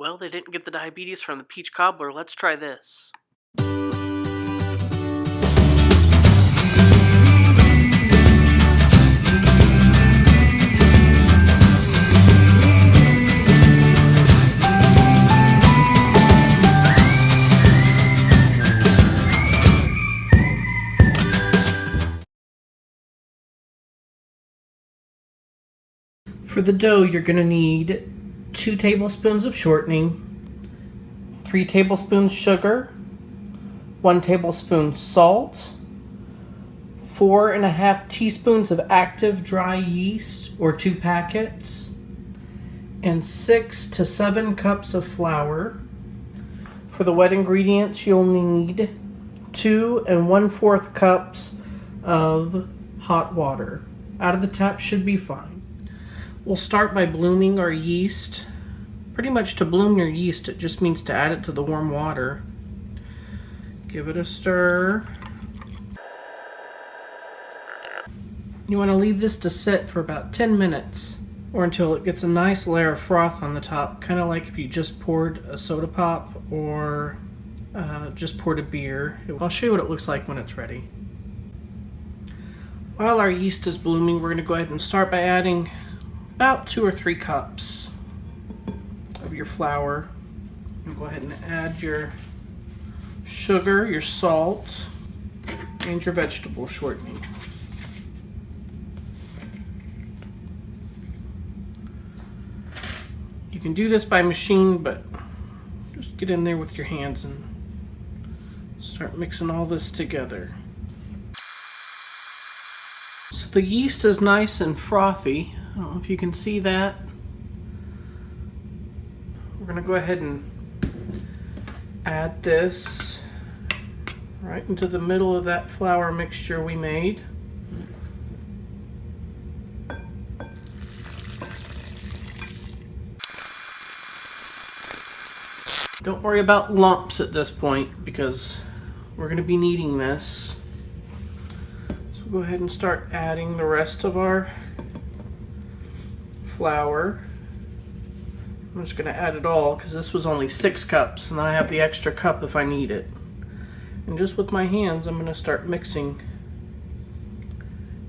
Well, they didn't get the diabetes from the peach cobbler. Let's try this. For the dough, you're going to need 2 tablespoons of shortening, 3 tablespoons sugar, 1 tablespoon salt, 4.5 teaspoons of active dry yeast, or 2 packets, and 6 to 7 cups of flour. For the wet ingredients, you'll need 2 1/4 cups of hot water. Out of the tap should be fine. We'll start by blooming our yeast. Pretty much to bloom your yeast, it just means to add it to the warm water. Give it a stir. You want to leave this to sit for about 10 minutes or until it gets a nice layer of froth on the top, kind of like if you just poured a soda pop or just poured a beer. I'll show you what it looks like when it's ready. While our yeast is blooming, we're going to go ahead and start by adding about 2 or 3 cups of your flour. And go ahead and add your sugar, your salt, and your vegetable shortening. You can do this by machine, but just get in there with your hands and start mixing all this together. So the yeast is nice and frothy. I don't know if you can see that. We're going to go ahead and add this right into the middle of that flour mixture we made. Don't worry about lumps at this point because we're going to be kneading this. So we'll go ahead and start adding the rest of our flour. I'm just going to add it all because this was only 6 cups and I have the extra cup if I need it. And just with my hands I'm going to start mixing.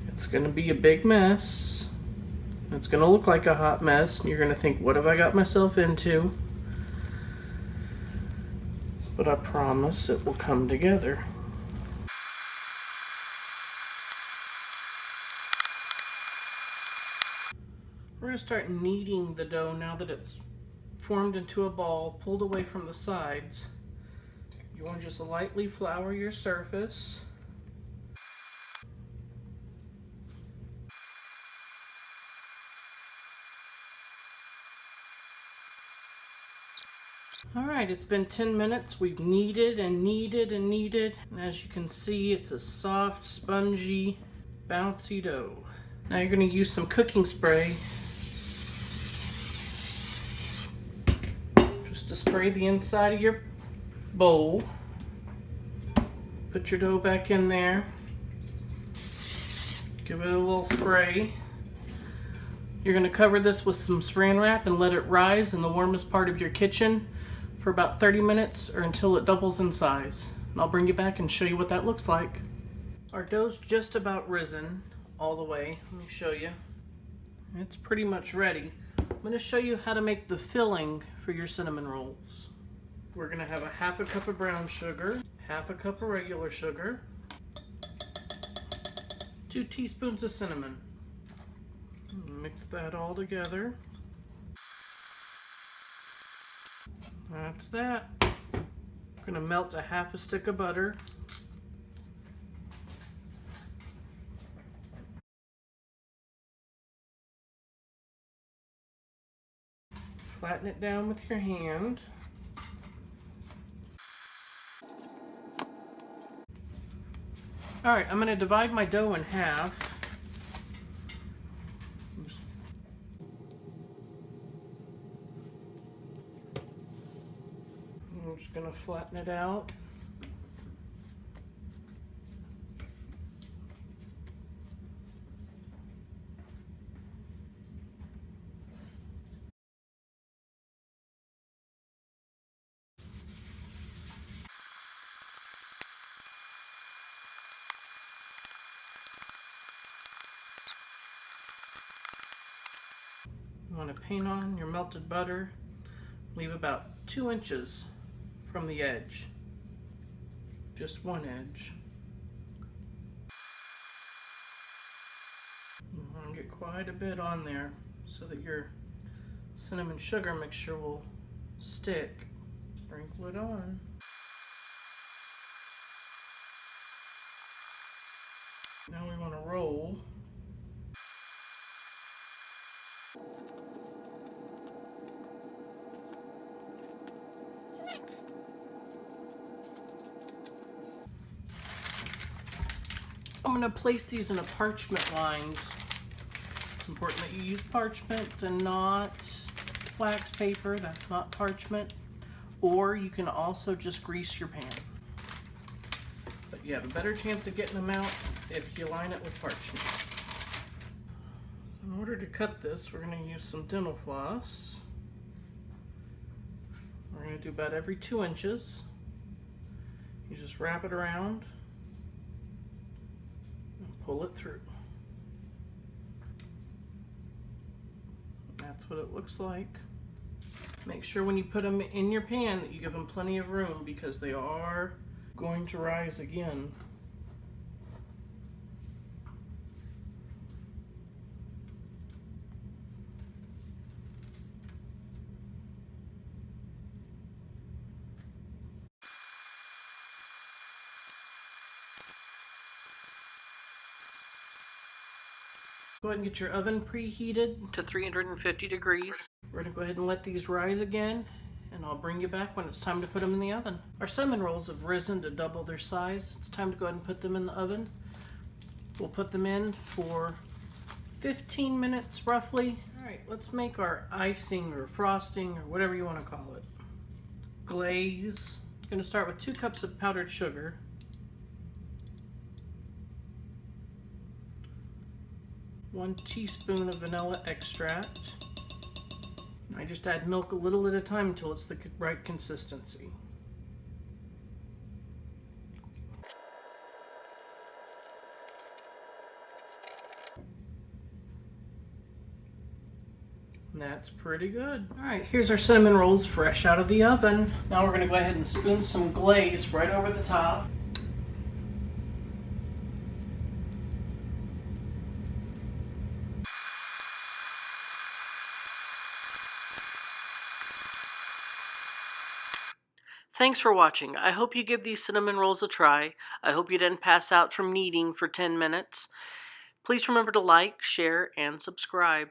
It's going to be a big mess. It's going to look like a hot mess and you're going to think, what have I got myself into? But I promise it will come together. We're going to start kneading the dough now that it's formed into a ball, pulled away from the sides. You want to just lightly flour your surface. Alright, it's been 10 minutes. We've kneaded and kneaded and kneaded. And as you can see, it's a soft, spongy, bouncy dough. Now you're going to use some cooking spray just to spray the inside of your bowl. Put your dough back in there. Give it a little spray. You're going to cover this with some saran wrap and let it rise in the warmest part of your kitchen for about 30 minutes or until it doubles in size. And I'll bring you back and show you what that looks like. Our dough's just about risen all the way. Let me show you. It's pretty much ready. I'm going to show you how to make the filling for your cinnamon rolls. We're going to have a 1/2 cup of brown sugar, 1/2 cup of regular sugar, 2 teaspoons of cinnamon. Mix that all together. That's that. I'm going to melt a 1/2 stick of butter. Flatten it down with your hand. Alright, I'm going to divide my dough in half. I'm just going to flatten it out. going to paint on your melted butter. Leave about 2 inches from the edge. Just one edge. And get quite a bit on there so that your cinnamon sugar mixture will stick. Sprinkle it on. Now we want to roll. I'm going to place these in a parchment lined. It's important that you use parchment and not wax paper. That's not parchment. Or you can also just grease your pan. But you have a better chance of getting them out if you line it with parchment. In order to cut this, we're going to use some dental floss. We're going to do about every 2 inches. You just wrap it around and pull it through. That's what it looks like. Make sure when you put them in your pan that you give them plenty of room because they are going to rise again. Go ahead and get your oven preheated to 350 degrees. We're going to go ahead and let these rise again, and I'll bring you back when it's time to put them in the oven. Our cinnamon rolls have risen to double their size. It's time to go ahead and put them in the oven. We'll put them in for 15 minutes roughly. All right, let's make our icing or frosting or whatever you want to call it. Glaze. I'm going to start with 2 cups of powdered sugar. 1 teaspoon of vanilla extract. I just add milk a little at a time until it's the right consistency. That's pretty good. All right, here's our cinnamon rolls fresh out of the oven. Now we're going to go ahead and spoon some glaze right over the top. Thanks for watching. I hope you give these cinnamon rolls a try. I hope you didn't pass out from kneading for 10 minutes. Please remember to like, share, and subscribe.